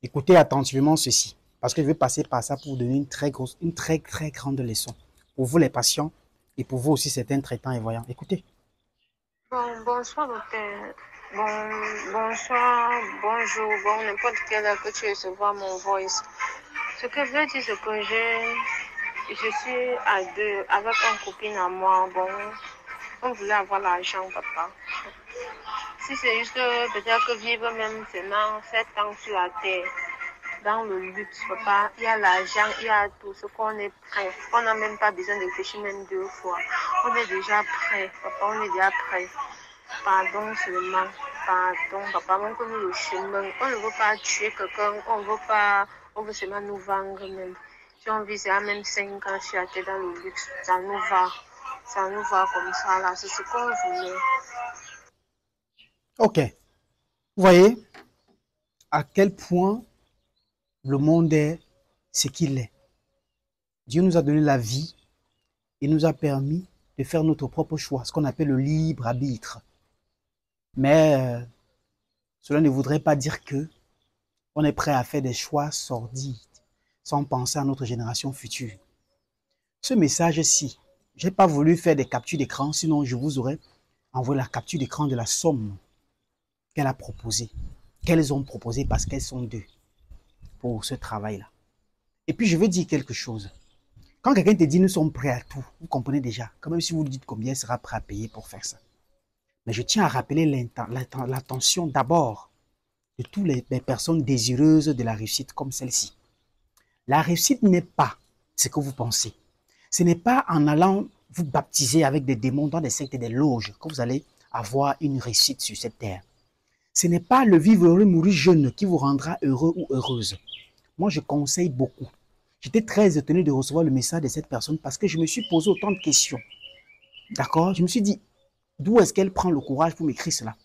Écoutez attentivement ceci, parce que je vais passer par ça pour vous donner une très grande leçon. Pour vous les patients et pour vous aussi certains traitants et voyants. Écoutez. Bonsoir, docteur. Bonsoir, bonjour, bon, n'importe quelle heure que tu recevras mon voice. Ce que je veux dire, c'est que je suis à deux avec une copine à moi. Bon, on voulait avoir l'argent, papa. Si c'est juste peut-être que vivre même seulement 7 ans sur la terre, dans le luxe, papa, il y a l'argent, il y a tout ce qu'on est prêt. On n'a même pas besoin de réfléchir même deux fois. On est déjà prêt, papa, on est déjà prêt. Pardon seulement, pardon, papa, on connaît le chemin. On ne veut pas tuer quelqu'un, on veut pas, on veut seulement nous vendre même. Si on vit à même 5 ans sur la tête dans le luxe, ça nous va comme ça là, c'est ce qu'on voulait. Ok. Vous voyez à quel point le monde est ce qu'il est. Dieu nous a donné la vie et nous a permis de faire notre propre choix, ce qu'on appelle le libre arbitre. Mais cela ne voudrait pas dire que on est prêt à faire des choix sordides sans penser à notre génération future. Ce message-ci, je n'ai pas voulu faire des captures d'écran, sinon je vous aurais envoyé la capture d'écran de la somme qu'elle a proposée, qu'elles ont proposé parce qu'elles sont deux pour ce travail-là. Et puis je veux dire quelque chose. Quand quelqu'un te dit nous sommes prêts à tout, vous comprenez déjà, quand même si vous lui dites combien il sera prêt à payer pour faire ça. Mais je tiens à rappeler l'attention d'abord de toutes les personnes désireuses de la réussite comme celle-ci. La réussite n'est pas ce que vous pensez. Ce n'est pas en allant vous baptiser avec des démons dans des sectes et des loges que vous allez avoir une réussite sur cette terre. Ce n'est pas le vivre heureux, mourir jeune qui vous rendra heureux ou heureuse. Moi, je conseille beaucoup. J'étais très étonné de recevoir le message de cette personne parce que je me suis posé autant de questions. D'accord? Je me suis dit, d'où est-ce qu'elle prend le courage pour m'écrire cela?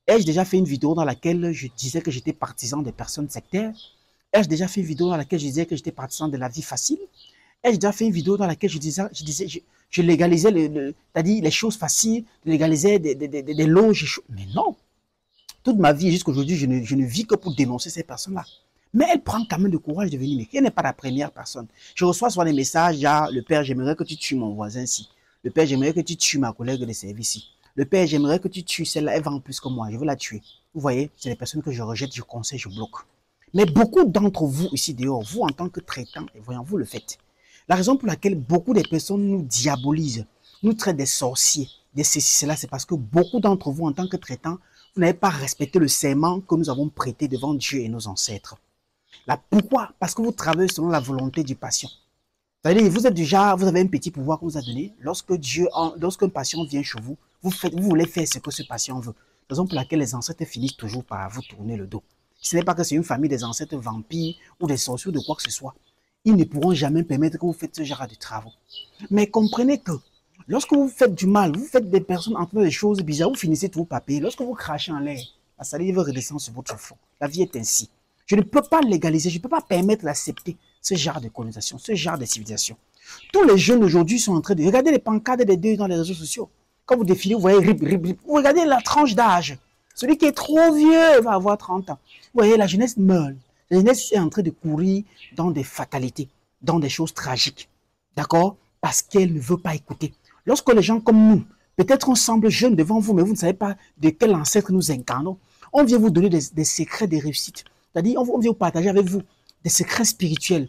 Ai-je déjà fait une vidéo dans laquelle je disais que j'étais partisan des personnes sectaires? Ai-je déjà fait une vidéo dans laquelle je disais que j'étais partisan de la vie facile? Ai-je déjà fait une vidéo dans laquelle je légalisais c'est-à-dire les choses faciles, je légalisais des loges? Mais non! Toute ma vie jusqu'à aujourd'hui, je ne vis que pour dénoncer ces personnes-là. Mais elle prend quand même le courage de venir. Mais elle n'est pas la première personne. Je reçois souvent des messages, genre, le père, j'aimerais que tu tues mon voisin ci. Le père, j'aimerais que tu tues ma collègue de service ci. Le père, j'aimerais que tu tues celle-là, elle vend plus que moi, je veux la tuer. Vous voyez, c'est les personnes que je rejette, je conseille, je bloque. Mais beaucoup d'entre vous ici dehors, vous en tant que traitant, et voyons, vous le faites. La raison pour laquelle beaucoup de personnes nous diabolisent, nous traitent des sorciers, de ceci, cela, c'est parce que beaucoup d'entre vous en tant que traitants, vous n'avez pas respecté le serment que nous avons prêté devant Dieu et nos ancêtres. Là, pourquoi? Parce que vous travaillez selon la volonté du patient. C'est-à-dire, vous êtes déjà, vous avez un petit pouvoir qu'on vous a donné. Lorsqu'un patient vient chez vous, vous voulez faire ce que ce patient veut. Raison pour laquelle les ancêtres finissent toujours par vous tourner le dos. Ce n'est pas que c'est une famille des ancêtres vampires ou des sorciers ou de quoi que ce soit. Ils ne pourront jamais permettre que vous faites ce genre de travaux. Mais comprenez que lorsque vous faites du mal, vous faites des personnes en train de choses bizarres, vous finissez toujours par payer. Lorsque vous crachez en l'air, la salive redescend sur votre front. La vie est ainsi. Je ne peux pas légaliser, je ne peux pas permettre d'accepter ce genre de colonisation, ce genre de civilisation. Tous les jeunes aujourd'hui sont en train de regarder les pancartes des deux dans les réseaux sociaux. Quand vous défilez, vous voyez rip, rip, rip. Vous regardez la tranche d'âge. Celui qui est trop vieux va avoir 30 ans. Vous voyez, la jeunesse meurt. La jeunesse est en train de courir dans des fatalités, dans des choses tragiques. D'accord? Parce qu'elle ne veut pas écouter. Lorsque les gens comme nous, peut-être on semble jeune devant vous, mais vous ne savez pas de quel ancêtre nous incarnons, on vient vous donner des secrets de réussite. C'est-à-dire, on vient vous partager avec vous des secrets spirituels.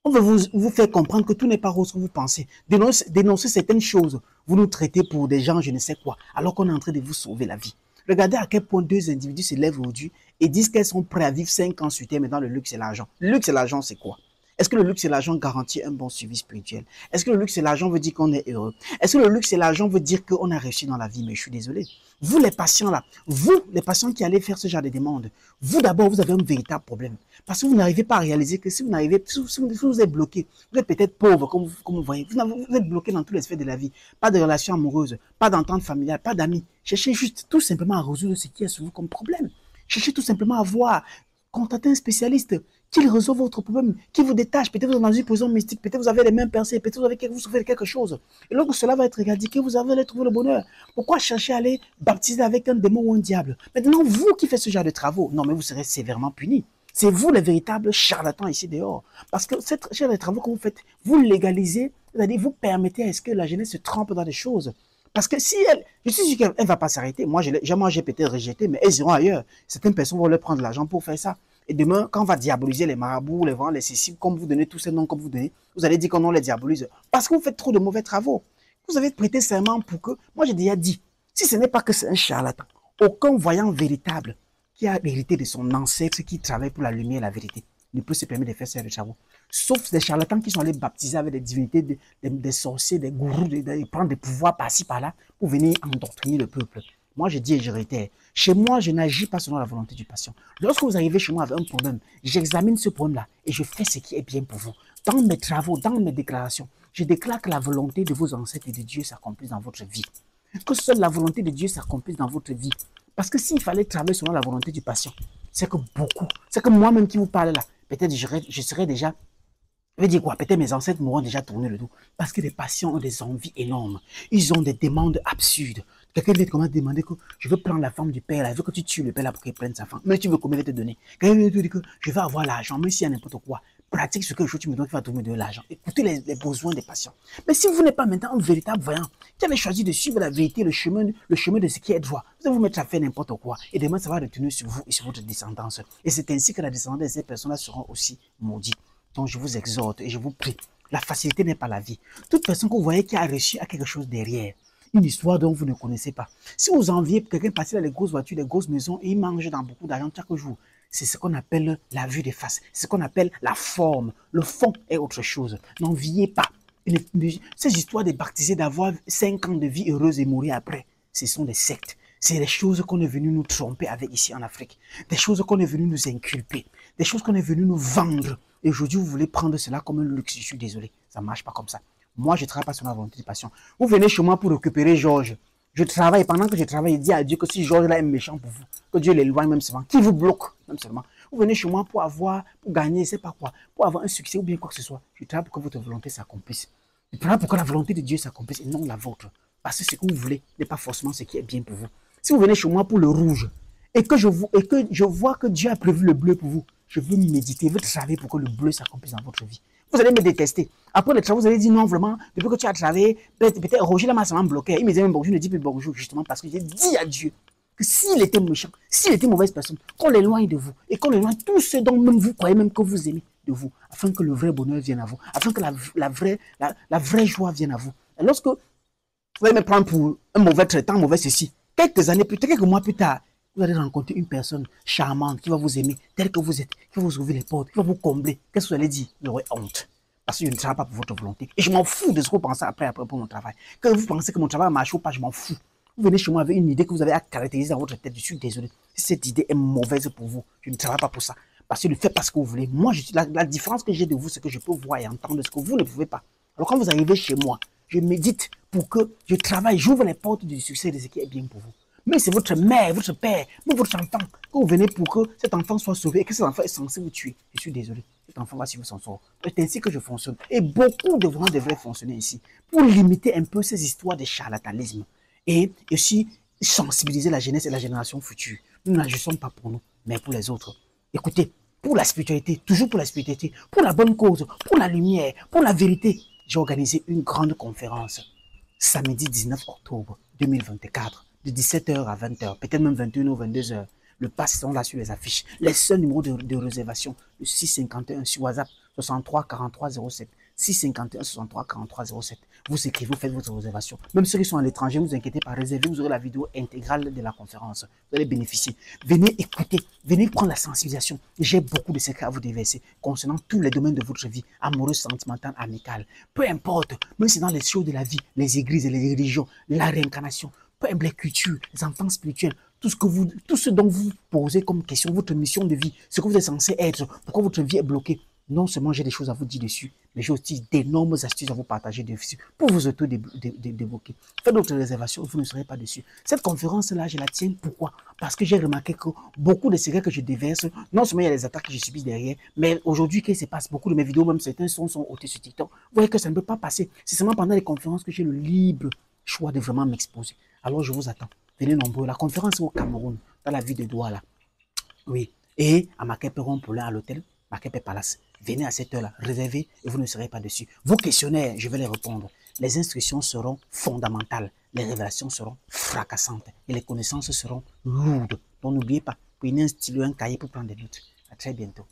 On veut vous faire comprendre que tout n'est pas rose que vous pensez. Dénoncer certaines choses. Vous nous traitez pour des gens je ne sais quoi, alors qu'on est en train de vous sauver la vie. Regardez à quel point deux individus se lèvent aujourd'hui et disent qu'elles sont prêtes à vivre 5 ans sur terre, mais dans le luxe et l'argent. Le luxe et l'argent, c'est quoi? Est-ce que le luxe et l'argent garantit un bon suivi spirituel? Est-ce que le luxe et l'argent veut dire qu'on est heureux? Est-ce que le luxe et l'argent veut dire qu'on a réussi dans la vie? Mais je suis désolé. Vous, les patients là, vous, les patients qui allez faire ce genre de demande, vous d'abord, vous avez un véritable problème. Parce que vous n'arrivez pas à réaliser que si vous êtes bloqué, vous êtes peut-être pauvre, comme vous voyez, vous êtes bloqué dans tous les sphères de la vie. Pas de relations amoureuses, pas d'entente familiale, pas d'amis. Cherchez juste tout simplement à résoudre ce qui est sur vous comme problème. Cherchez tout simplement à voir, contactez un spécialiste, qu'il résolve votre problème, qui vous détache. Peut-être vous êtes dans une position mystique, peut-être vous avez les mêmes pensées, peut-être vous souffrez de quelque chose. Et lorsque cela va être éradiqué, vous allez trouver le bonheur. Pourquoi chercher à aller baptiser avec un démon ou un diable? Maintenant, vous qui faites ce genre de travaux, non, mais vous serez sévèrement puni. C'est vous les véritables charlatans ici dehors. Parce que les travaux que vous faites, vous légalisez, c'est-à-dire vous permettez à ce que la jeunesse se trompe dans des choses. Parce que si elle, je suis sûr qu'elle ne va pas s'arrêter. Moi, j'ai peut-être rejeté, mais elles iront ailleurs. Certaines personnes vont leur prendre l'argent pour faire ça. Et demain, quand on va diaboliser les marabouts, les vents, les céciles, comme vous donnez tous ces noms comme vous donnez, vous allez dire qu'on les diabolise. Parce que vous faites trop de mauvais travaux. Vous avez prêté serment pour que, moi j'ai déjà dit, si ce n'est pas que c'est un charlatan, aucun voyant véritable qui a hérité de son ancêtre qui travaille pour la lumière et la vérité ne peut se permettre de faire ces travaux. Sauf des charlatans qui sont allés baptiser avec des divinités, des sorciers, des gourous, de prendre des pouvoirs par-ci, par-là, pour venir endoctriner le peuple. Moi, je dis et je réitère, chez moi, je n'agis pas selon la volonté du patient. Lorsque vous arrivez chez moi avec un problème, j'examine ce problème-là et je fais ce qui est bien pour vous. Dans mes travaux, dans mes déclarations, je déclare que la volonté de vos ancêtres et de Dieu s'accomplisse dans votre vie. Que seule la volonté de Dieu s'accomplisse dans votre vie. Parce que s'il fallait travailler selon la volonté du patient, c'est que moi-même qui vous parle là, peut-être je serais déjà, je veux dire quoi, peut-être mes ancêtres m'auront déjà tourné le dos. Parce que les patients ont des envies énormes. Ils ont des demandes absurdes. Quelqu'un vient te demander que je veux prendre la femme du père, là, je veux que tu tues le père là pour qu'il prenne sa femme. Mais tu veux combien il va te donner? Quelqu'un vient te dire que je vais avoir l'argent, même s'il y a n'importe quoi. Pratique ce que tu me donnes, tu vas te donner de l'argent. Écoutez les besoins des patients. Mais si vous n'êtes pas maintenant un véritable voyant, qui avez choisi de suivre la vérité, le chemin de ce qui est droit, vous allez vous mettre à faire n'importe quoi. Et demain, ça va retourner sur vous et sur votre descendance. Et c'est ainsi que la descendance de ces personnes-là seront aussi maudites. Donc, je vous exhorte et je vous prie. La facilité n'est pas la vie. Toute personne que vous voyez qui a reçu a quelque chose derrière. Une histoire dont vous ne connaissez pas. Si vous enviez quelqu'un passer dans les grosses voitures, les grosses maisons et il mange dans beaucoup d'argent chaque jour, c'est ce qu'on appelle la vue des faces. C'est ce qu'on appelle la forme. Le fond est autre chose. N'enviez pas. Ces histoires de baptisés, d'avoir 5 ans de vie heureuse et mourir après, ce sont des sectes. C'est des choses qu'on est venu nous tromper avec ici en Afrique. Des choses qu'on est venu nous inculper. Des choses qu'on est venu nous vendre. Et aujourd'hui, vous voulez prendre cela comme un luxe. Je suis désolé. Ça ne marche pas comme ça. Moi, je ne travaille pas sur la volonté du patient. Vous venez chez moi pour récupérer Georges. Je travaille. Pendant que je travaille, je dis à Dieu que si Georges là est méchant pour vous, que Dieu l'éloigne même seulement. Qui vous bloque même seulement. Vous venez chez moi pour gagner, je ne sais pas quoi, pour avoir un succès ou bien quoi que ce soit. Je travaille pour que votre volonté s'accomplisse. Je travaille pour que la volonté de Dieu s'accomplisse et non la vôtre. Parce que ce que vous voulez n'est pas forcément ce qui est bien pour vous. Si vous venez chez moi pour le rouge et que je vois que Dieu a prévu le bleu pour vous, je veux méditer, je veux travailler pour que le bleu s'accomplisse dans votre vie. Vous allez me détester. Après les travaux, vous allez dire non, vraiment, depuis que tu as travaillé, peut-être Roger là m'a bloqué. Il me disait même bonjour, je ne dis plus bonjour, justement parce que j'ai dit à Dieu que s'il était méchant, s'il était mauvaise personne, qu'on l'éloigne de vous et qu'on éloigne tous ceux dont même vous croyez même que vous aimez de vous, afin que le vrai bonheur vienne à vous, afin que la vraie joie vienne à vous. Et lorsque vous allez me prendre pour un mauvais traitant, un mauvais ceci, quelques années plus tard, quelques mois plus tard, vous allez rencontrer une personne charmante qui va vous aimer tel que vous êtes, qui va vous ouvrir les portes, qui va vous combler. Qu'est-ce que vous allez dire? Vous aurez honte. Parce que je ne travaille pas pour votre volonté. Et je m'en fous de ce que vous pensez après pour mon travail. Quand vous pensez que mon travail marche ou pas, je m'en fous. Vous venez chez moi avec une idée que vous avez à caractériser dans votre tête. Je suis désolé. Si cette idée est mauvaise pour vous, je ne travaille pas pour ça. Parce que je le fais parce que vous voulez. Moi, la différence que j'ai de vous, c'est que je peux voir et entendre ce que vous ne pouvez pas. Alors quand vous arrivez chez moi, je médite pour que je travaille, j'ouvre les portes du succès de ce qui est bien pour vous. Mais c'est votre mère, votre père, même votre enfant. Quand vous venez pour que cet enfant soit sauvé et que cet enfant est censé vous tuer, je suis désolé. Cet enfant va suivre son sort. C'est ainsi que je fonctionne. Et beaucoup de gens devraient fonctionner ici pour limiter un peu ces histoires de charlatanisme et aussi sensibiliser la jeunesse et la génération future. Nous n'agissons pas pour nous, mais pour les autres. Écoutez, pour la spiritualité, toujours pour la spiritualité, pour la bonne cause, pour la lumière, pour la vérité, j'ai organisé une grande conférence samedi 19 octobre 2024. De 17h à 20h, peut-être même 21h ou 22h. Le pass sont là sur les affiches. Les seuls numéros de réservation, le 651 sur WhatsApp, 63 43 07. 651 63 43 07. Vous écrivez, vous faites votre réservation. Même ceux qui sont à l'étranger, ne vous inquiétez pas, réservez, vous aurez la vidéo intégrale de la conférence. Vous allez bénéficier. Venez écouter, venez prendre la sensibilisation. J'ai beaucoup de secrets à vous déverser concernant tous les domaines de votre vie, amoureuse, sentimentale, amicale. Peu importe, même si dans les choses de la vie, les églises et les religions, la réincarnation, peu importe les cultures, les enfants spirituels, tout ce dont vous posez comme question, votre mission de vie, ce que vous êtes censé être, pourquoi votre vie est bloquée. Non seulement j'ai des choses à vous dire dessus, mais j'ai aussi d'énormes astuces à vous partager dessus pour vous auto-débloquer. Faites d'autres réservations, vous ne serez pas dessus. Cette conférence-là, je la tiens. Pourquoi? Parce que j'ai remarqué que beaucoup de secrets que je déverse, non seulement il y a les attaques que je subis derrière, mais aujourd'hui, qu'est-ce qui se passe? Beaucoup de mes vidéos, même certains sont ôtés sur TikTok. Vous voyez que ça ne peut pas passer. C'est seulement pendant les conférences que j'ai le libre choix de vraiment m'exposer. Alors je vous attends. Venez nombreux. La conférence est au Cameroun, dans la ville de Douala. Oui, Et à Makepe Rond-Poulain, à l'hôtel Makepe Palace. Venez à cette heure-là, réservez et vous ne serez pas dessus. Vos questionnaires, je vais les répondre. Les instructions seront fondamentales. Les révélations seront fracassantes. Et les connaissances seront lourdes. Donc n'oubliez pas, prenez un stylo, un cahier pour prendre des notes. À très bientôt.